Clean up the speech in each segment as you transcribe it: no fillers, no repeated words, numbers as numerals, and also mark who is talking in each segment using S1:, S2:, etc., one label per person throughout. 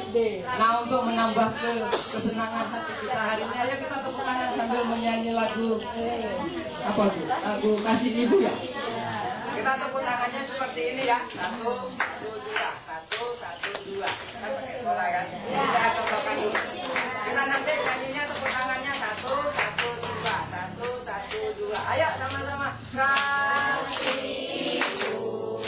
S1: Nah, untuk menambah kesenangan hati kita hari ini, ayo kita tepuk tangan sambil menyanyi lagu apa Bu? Lagu Kasih Ibu ya. Kita tepuk tangannya seperti ini ya. 1, 1, 2, 1, 1, 2. Kan pakai bola kan? Saya contohkan dulu. Kita nanti nyanyinya tepuk tangannya 1, 1, 2, 1, 1, 2. Ayo sama-sama. Kasih Ibu.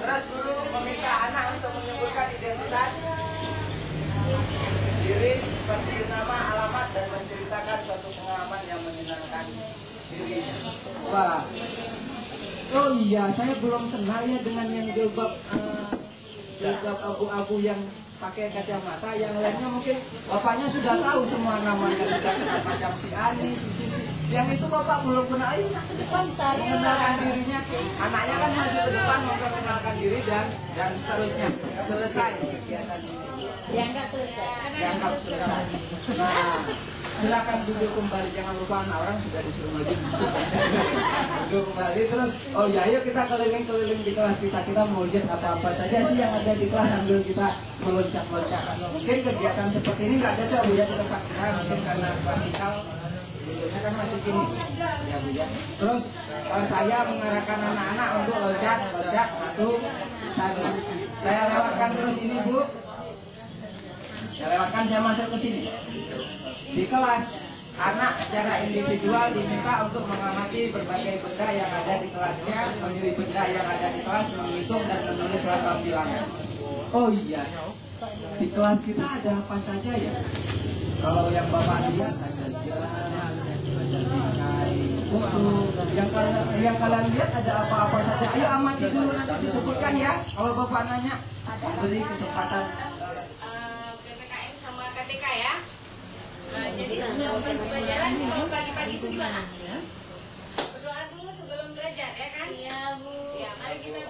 S1: Terus dulu meminta anak untuk menyebutkan identitas diri seperti nama, alamat, dan menceritakan suatu pengalaman yang menyenangkan dirinya. Wah, oh iya, saya belum kenal ya dengan yang jilbab abu-abu yang pakai kacamata. Yang lainnya mungkin bapaknya sudah tahu semua namanya, macam si Ani, si. Yang itu bapak belum kenal, ayo ke depan mengenalkan dirinya. Anaknya kan masuk ke depan memperkenalkan diri dan seterusnya. Selesai kegiatan ini.
S2: Dianggap selesai.
S1: Nah, silakan duduk kembali, jangan lupa anak orang sudah disuruh lagi duduk kembali. Terus, oh ya, ayo kita keliling-keliling di kelas kita. Kita mau lihat apa-apa saja sih yang ada di kelas sambil kita meloncat-loncat. Mungkin kegiatan seperti ini nggak cocok Bu ya di tempat kita, mungkin karena klasikal. Duduknya kan masih gini ya Bu ya. Terus saya mengarahkan anak-anak untuk loncat 1, 1. Saya lewatkan terus ini Bu. Saya lewatkan, saya masuk ke sini. Di kelas, anak secara individual diminta untuk mengamati berbagai benda yang ada di kelasnya, memilih benda yang ada di kelas, menghitung dan menulis surat tampilannya. Oh iya, di kelas kita ada apa saja ya? Kalau yang Bapak lihat ada yang kalian lihat ada apa-apa saja. Ayo amati dulu, nanti disebutkan ya. Kalau Bapak nanya, beri kesempatan.
S3: PPKN sama KTK ya. Jadi sebelum pelajaran pagi-pagi itu gimana? Berdoa dulu sebelum belajar ya kan? Iya Bu. Ya, mari kita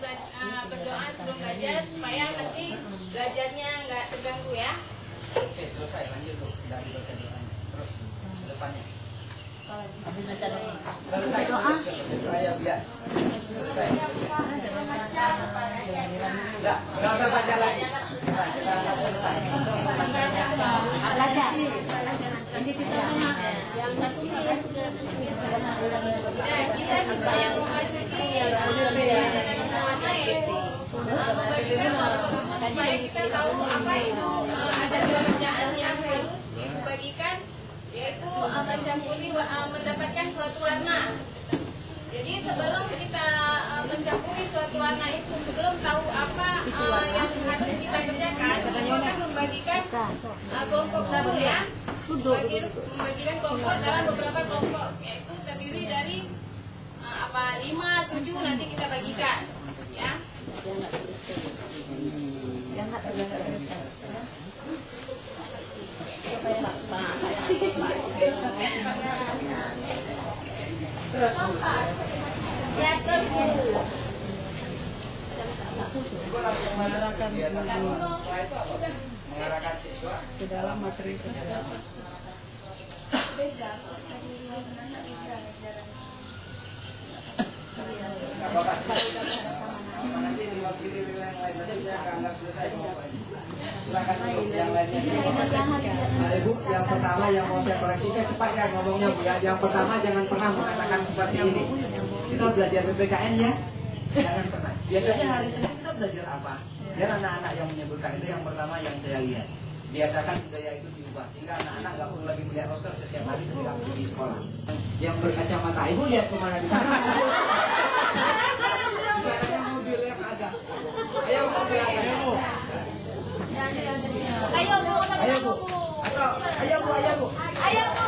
S3: berdoa sebelum belajar supaya nanti belajarnya nggak terganggu ya.
S1: Oke, selesai, lanjut tuh. Dari baca doanya. Terus ke depannya.
S2: Habis baca doa.
S1: Selesai doa. Ya, biar. Selesai. Enggak usah baca lagi. Selesai.
S2: Belajar. Nanti kita sama yang satu
S3: Kita juga yang memasuki supaya kita tahu apa itu ada pekerjaan yang harus dibagikan, yaitu mencampuri mendapatkan suatu warna. Jadi sebelum kita mencampuri suatu warna itu, sebelum tahu apa yang harus kita kerjakan, kita akan membagikan kelompok dulu ya. Membagikan kelompok dalam beberapa kelompok, yaitu terdiri dari 5, 7 nanti kita bagikan ya.
S1: Terus
S3: Ya, terus
S1: mengarahkan siswa
S2: ke dalam materi kerja.
S1: nanti diwakili yang lain nanti saya akan anggap selesai. Silakan untuk yang lainnya. Nah, Ibu, yang pertama yang mau saya koreksi, saya cepat ya ngomongnya Bu ya. Yang pertama jangan pernah mengatakan seperti ini. Kita belajar PPKN ya. Jangan pernah. Biasanya hari Senin kita belajar apa? Biar anak-anak yang menyebutkan itu yang pertama yang saya lihat. Biasakan budaya itu diubah sehingga anak-anak nggak perlu lagi melihat roster setiap hari ketika pergi sekolah. Yang berkacamata, Ibu lihat kemana di sana? Di sana yang mobil yang ada. Ayo mobil yang ada.
S2: Ayo Bu,
S1: Ayo Bu. Atau ayo Bu, ayo Bu.
S2: ayo Bu.